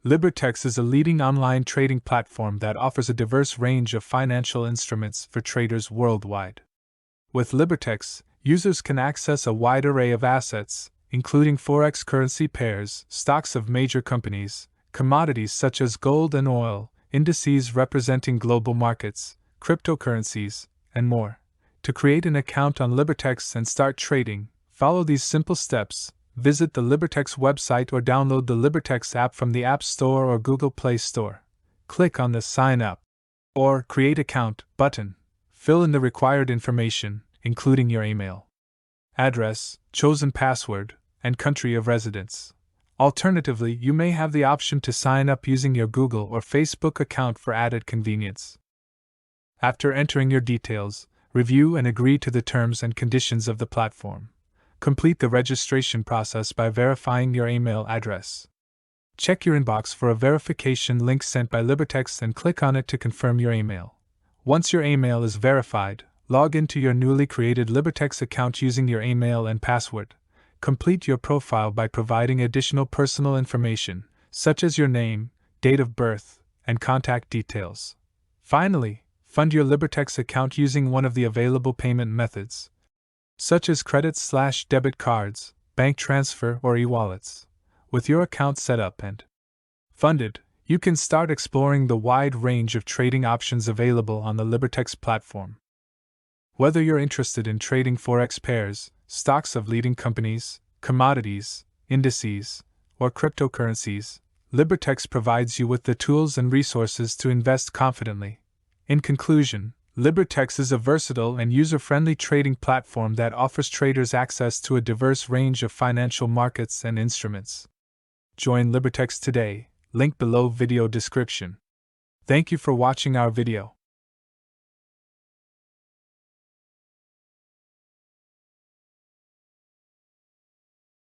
Libertex is a leading online trading platform that offers a diverse range of financial instruments for traders worldwide. With Libertex, users can access a wide array of assets, including forex currency pairs, stocks of major companies, commodities such as gold and oil, indices representing global markets, cryptocurrencies, and more. To create an account on Libertex and start trading, follow these simple steps. Visit the Libertex website or download the Libertex app from the App Store or Google Play Store. Click on the Sign Up or Create Account button. Fill in the required information, including your email address, chosen password, and country of residence. Alternatively, you may have the option to sign up using your Google or Facebook account for added convenience. After entering your details, review and agree to the terms and conditions of the platform. Complete the registration process by verifying your email address. Check your inbox for a verification link sent by Libertex and click on it to confirm your email. Once your email is verified, log into your newly created Libertex account using your email and password. Complete your profile by providing additional personal information, such as your name, date of birth, and contact details. Finally, fund your Libertex account using one of the available payment methods, such as credit/debit cards, bank transfer, or e-wallets. With your account set up and funded, you can start exploring the wide range of trading options available on the Libertex platform. Whether you're interested in trading forex pairs, stocks of leading companies, commodities, indices, or cryptocurrencies, Libertex provides you with the tools and resources to invest confidently. In conclusion, Libertex is a versatile and user-friendly trading platform that offers traders access to a diverse range of financial markets and instruments. Join Libertex today, link below video description. Thank you for watching our video.